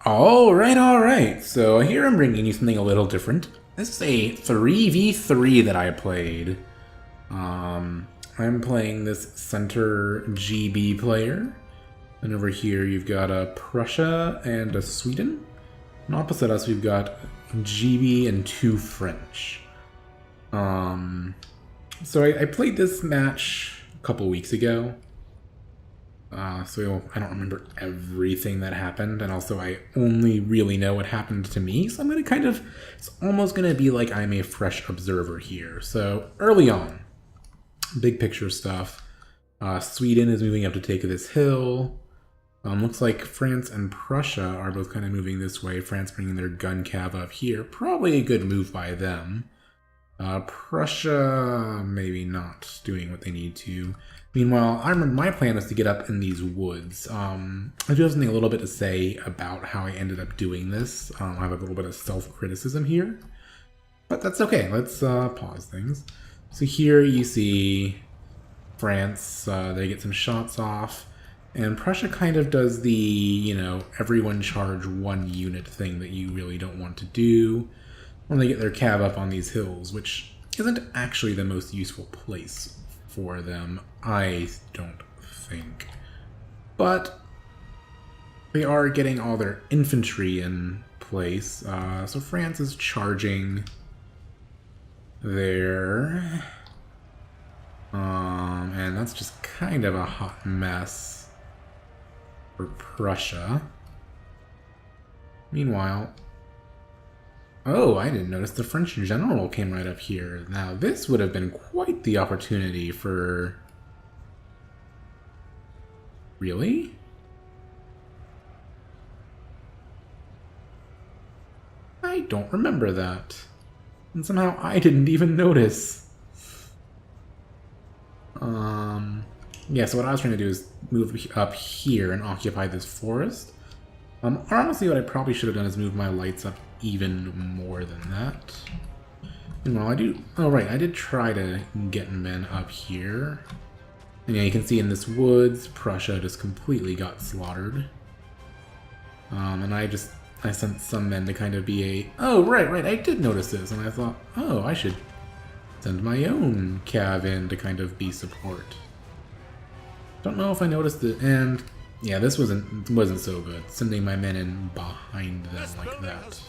Alright. So here I'm bringing you something a little different. This is a 3v3 that I played. I'm playing this center GB player. And over here you've got a Prussia and a Sweden. And opposite us we've got GB and 2 French. So I played this match a couple weeks ago. So I don't remember everything that happened, and also I only really know what happened to me, so I'm going to it's almost going to be like I'm a fresh observer here. So early on, big picture stuff, Sweden is moving up to take this hill. Looks like France and Prussia are both kind of moving this way, France bringing their gun cav up here, probably a good move by them. Prussia maybe not doing what they need to. Meanwhile, my plan was to get up in these woods. I do have something a little bit to say about how I ended up doing this. I have a little bit of self-criticism here, but that's okay. Let's pause things. So here you see France, they get some shots off, and Prussia kind of does the, everyone charge one unit thing that you really don't want to do when they get their cav up on these hills, which isn't actually the most useful place for them, I don't think. But they are getting all their infantry in place. So France is charging there. And that's just kind of a hot mess for Prussia. Meanwhile, oh, I didn't notice the French general came right up here. Now, this would have been quite the opportunity for... Really? I don't remember that. And somehow I didn't even notice. Yeah, so what I was trying to do is move up here and occupy this forest. Honestly, what I probably should have done is move my lights up even more than that. And while I do... Oh, right, I did try to get men up here. And yeah, you can see in this woods, Prussia just completely got slaughtered. And I sent some men to kind of be a... Oh, right, I did notice this. And I thought, oh, I should send my own cav in to kind of be support. Don't know if I noticed it, and... Yeah, this wasn't so good, sending my men in behind them like that.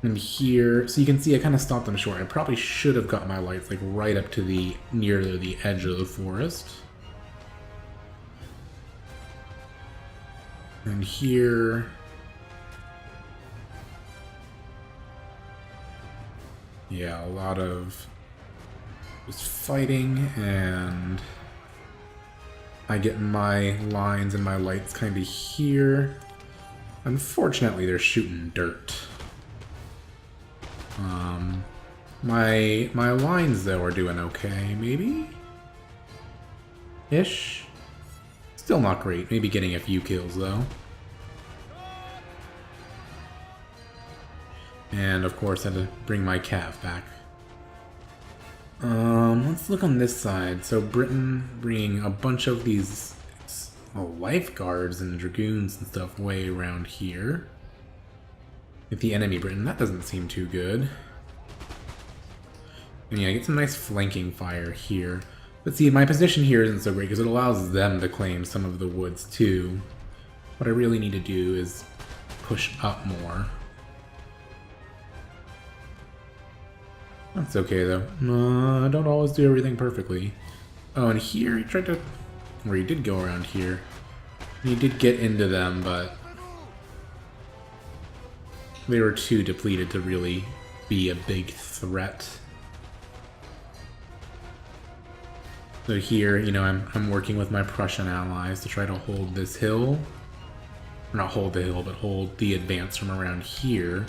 And here, so you can see I kind of stopped them short. I probably should have got my lights like right up to near the edge of the forest. And here... Yeah, a lot of... just fighting, and I get my lines and my lights kind of here. Unfortunately, they're shooting dirt. My lines though are doing okay, maybe? Ish. Still not great. Maybe getting a few kills though. And of course, I had to bring my cav back. Let's look on this side. So Britain bringing a bunch of these lifeguards and dragoons and stuff way around here. With the enemy Britain, that doesn't seem too good. And yeah, I get some nice flanking fire here. But see, my position here isn't so great because it allows them to claim some of the woods too. What I really need to do is push up more. That's okay, though. I don't always do everything perfectly. Oh, and here he tried to... Or he did go around here. He did get into them, but... they were too depleted to really be a big threat. So here, I'm working with my Prussian allies to try to hold this hill. Or not hold the hill, but hold the advance from around here.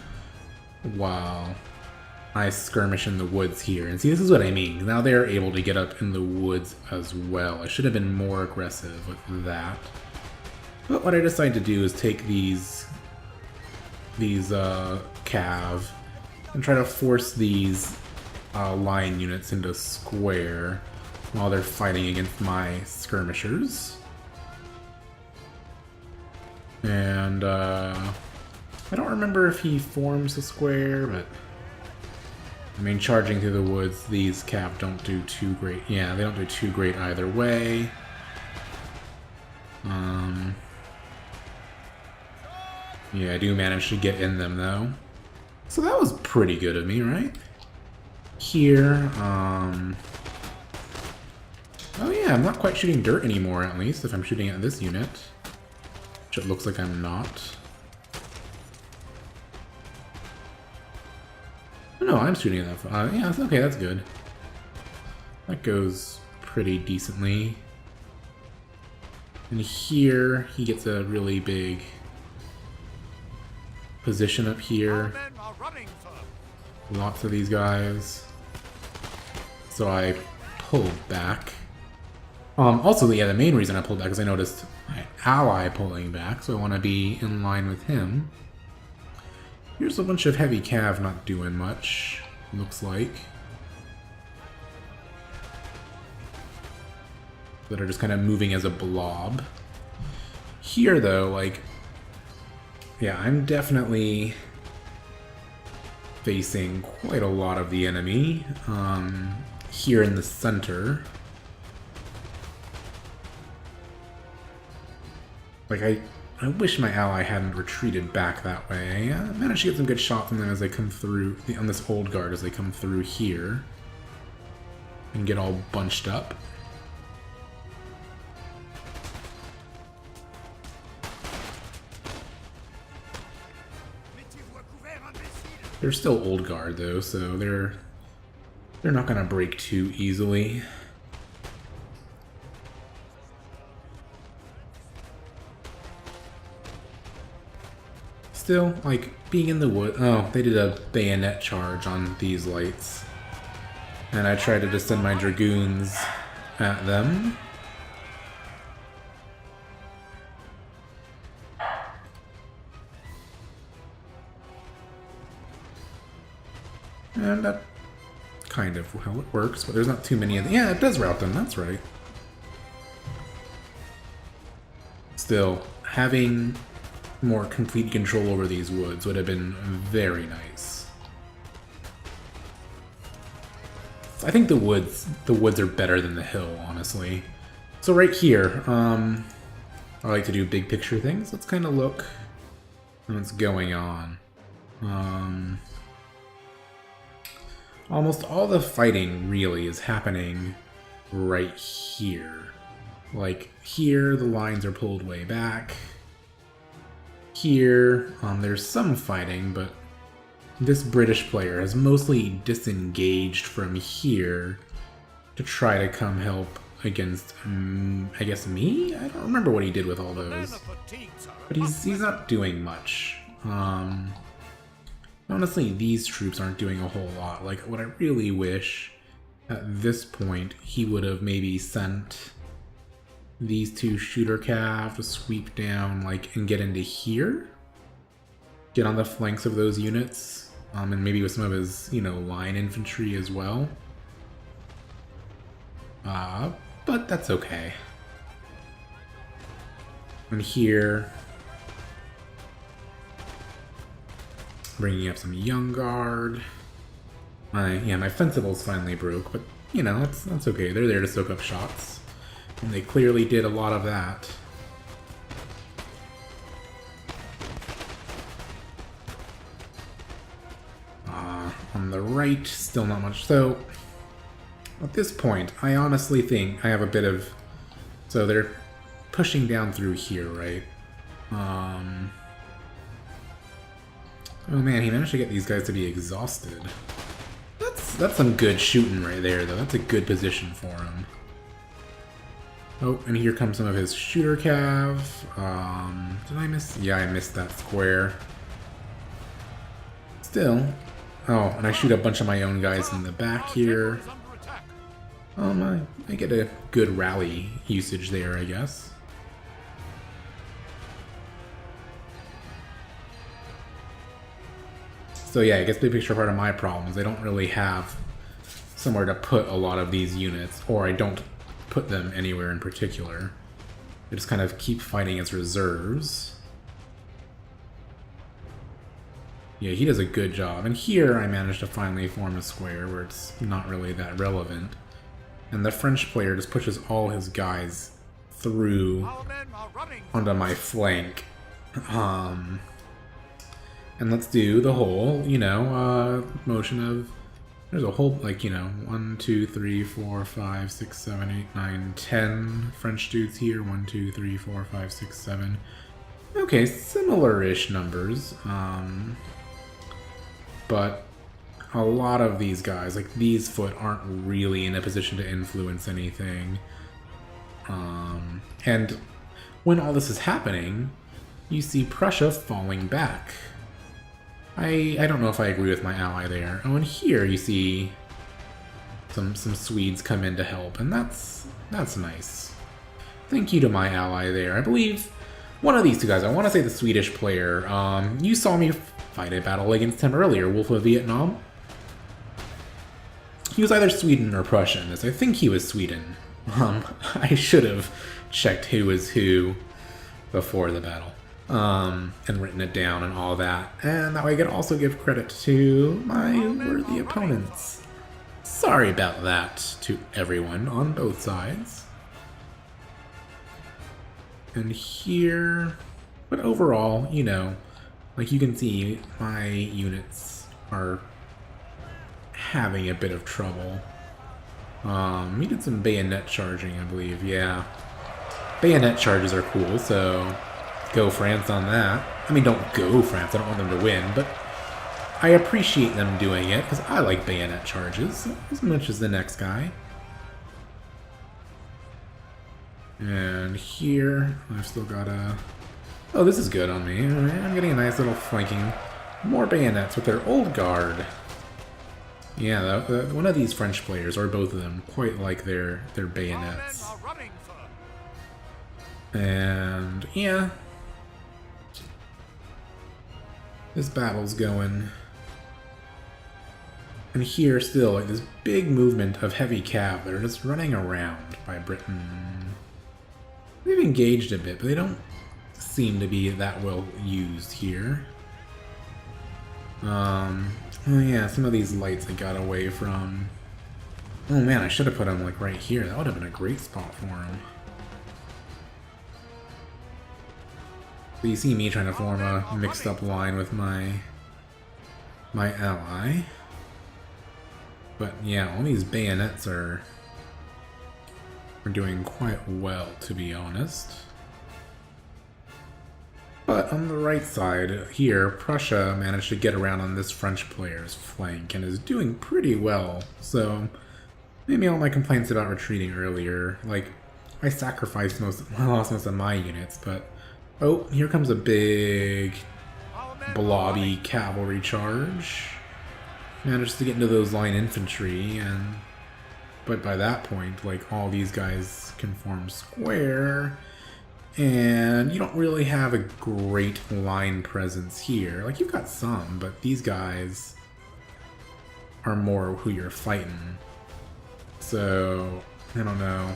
While... I skirmish in the woods here. And see, this is what I mean. Now they're able to get up in the woods as well. I should have been more aggressive with that. But what I decided to do is take these cav and try to force these line units into square while they're fighting against my skirmishers. And I don't remember if he forms a square, but I mean, charging through the woods, these cav don't do too great. Yeah, they don't do too great either way. Yeah, I do manage to get in them though. So that was pretty good of me, right? Here, oh yeah, I'm not quite shooting dirt anymore, at least, if I'm shooting at this unit. Which it looks like I'm not. No, I'm shooting at that. Yeah, okay, that's good. That goes pretty decently. And here, he gets a really big position up here. Lots of these guys. So I pulled back. Also, yeah, the main reason I pulled back is I noticed my ally pulling back, so I want to be in line with him. Here's a bunch of heavy cav not doing much, looks like. That are just kind of moving as a blob. Here, though, like, yeah, I'm definitely facing quite a lot of the enemy here in the center. Like, I wish my ally hadn't retreated back that way. I managed to get some good shots on them as they come through, on this old guard as they come through here. And get all bunched up. They're still old guard though, so they're not gonna break too easily. Still, like, being in the wood... Oh, they did a bayonet charge on these lights. And I tried to just send my dragoons at them. And that kind of how it works, but there's not too many of them. Yeah, it does route them, that's right. Still, having more complete control over these woods would have been very nice. I think the woods are better than the hill, honestly. So right here, I like to do big picture things. Let's kind of look at what's going on. Almost all the fighting really is happening right here. Like here, the lines are pulled way back. Here, there's some fighting, but this British player has mostly disengaged from here to try to come help against, I guess, me? I don't remember what he did with all those. But he's not doing much. Honestly, these troops aren't doing a whole lot. Like, what I really wish at this point, he would have maybe sent these two shooter cav to sweep down, like, and get into here. Get on the flanks of those units. And maybe with some of his, you know, line infantry as well. But that's okay. And here, bringing up some young guard. My fencibles finally broke, but you know, that's okay. They're there to soak up shots. And they clearly did a lot of that. On the right, still not much. So, at this point, I honestly think I have a bit of... So they're pushing down through here, right? Oh man, he managed to get these guys to be exhausted. That's some good shooting right there, though. That's a good position for him. Oh, and here comes some of his shooter cav. Did I miss? Yeah, I missed that square. Still. Oh, and I shoot a bunch of my own guys in the back here. I get a good rally usage there, I guess. So yeah, I guess big picture part of my problem is I don't really have somewhere to put a lot of these units, or I don't put them anywhere in particular. They just kind of keep fighting as reserves. Yeah, he does a good job. And here I managed to finally form a square where it's not really that relevant. And the French player just pushes all his guys through onto my flank. And let's do the whole, you know, motion of... There's a whole, like, you know, 1, 2, 3, 4, 5, 6, 7, 8, 9, 10 French dudes here. 1, 2, 3, 4, 5, 6, 7. Okay, similar-ish numbers. But a lot of these guys, like these foot, aren't really in a position to influence anything. And when all this is happening, you see Prussia falling back. I don't know if I agree with my ally there. Oh, and here you see some Swedes come in to help, and that's nice. Thank you to my ally there. I believe one of these two guys, I want to say the Swedish player, you saw me fight a battle against him earlier, Wolf of Vietnam. He was either Sweden or Prussian. I think he was Sweden. I should have checked who was who before the battle. And written it down and all that. And that way I could also give credit to my worthy opponents. Sorry about that to everyone on both sides. And here... But overall, you know, like you can see, my units are having a bit of trouble. We did some bayonet charging, I believe, yeah. Bayonet charges are cool, so go France on that. I mean, don't go France, I don't want them to win, but I appreciate them doing it, because I like bayonet charges as much as the next guy. And here, I've still got a... Oh, this is good on me. I'm getting a nice little flanking. More bayonets with their old guard. Yeah, one of these French players, or both of them, quite like their bayonets. And yeah, this battle's going. And here still, like this big movement of heavy cav. They're just running around by Britain. They've engaged a bit, but they don't seem to be that well used here. Oh yeah, some of these lights I got away from. Oh man, I should have put them like right here. That would have been a great spot for them. So you see me trying to form a mixed up line with my ally. But yeah, all these bayonets are doing quite well, to be honest. But on the right side here, Prussia managed to get around on this French player's flank and is doing pretty well. So maybe all my complaints about retreating earlier, like I sacrificed I lost most of my units, but oh, here comes a big blobby cavalry charge. Managed to get into those line infantry, but by that point, like all these guys can form square. And you don't really have a great line presence here. Like, you've got some, but these guys are more who you're fighting. So, I don't know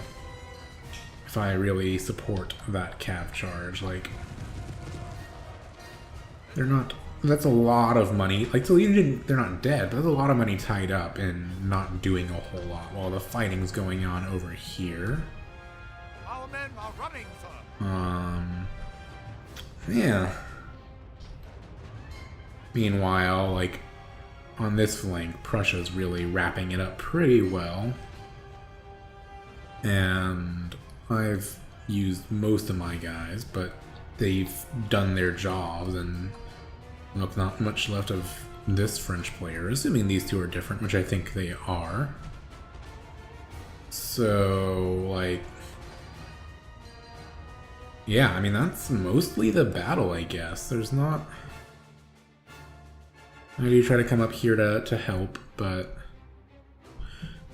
if I really support that cav charge. Like, they're not... That's a lot of money. Like, so they're not dead, but there's a lot of money tied up in not doing a whole lot while the fighting's going on over here. Our men are running, sir. Yeah. Meanwhile, like, on this flank, Prussia's really wrapping it up pretty well. And I've used most of my guys, but they've done their jobs, and look, not much left of this French player, assuming these two are different, which I think they are. So, like... Yeah, I mean, that's mostly the battle, I guess. There's not... I do try to come up here to help, but...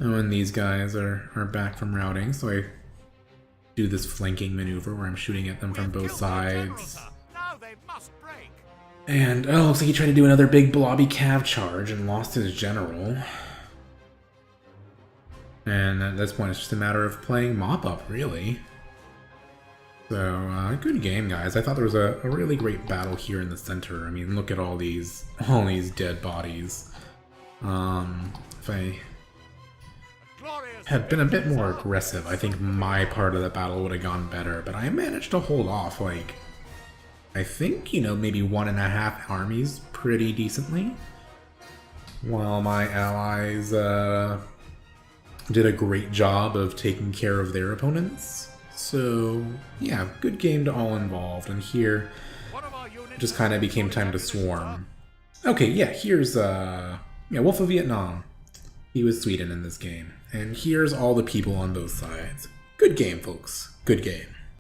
Oh, and these guys are back from routing, so I do this flanking maneuver where I'm shooting at them from both sides. Now they must break. And, oh, looks like he tried to do another big blobby cav charge and lost his general. And at this point, it's just a matter of playing mop-up, really. So, good game, guys. I thought there was a really great battle here in the center. I mean, look at all these dead bodies. If I Glorious had been a bit more aggressive, I think my part of the battle would have gone better. But I managed to hold off, like, I think, you know, maybe 1.5 armies pretty decently. While my allies did a great job of taking care of their opponents. So, yeah, good game to all involved. And here, One of our units it just kind of became time to swarm. Okay, yeah, here's, Wolf of Vietnam. He was Sweden in this game. And here's all the people on both sides. Good game, folks. Good game.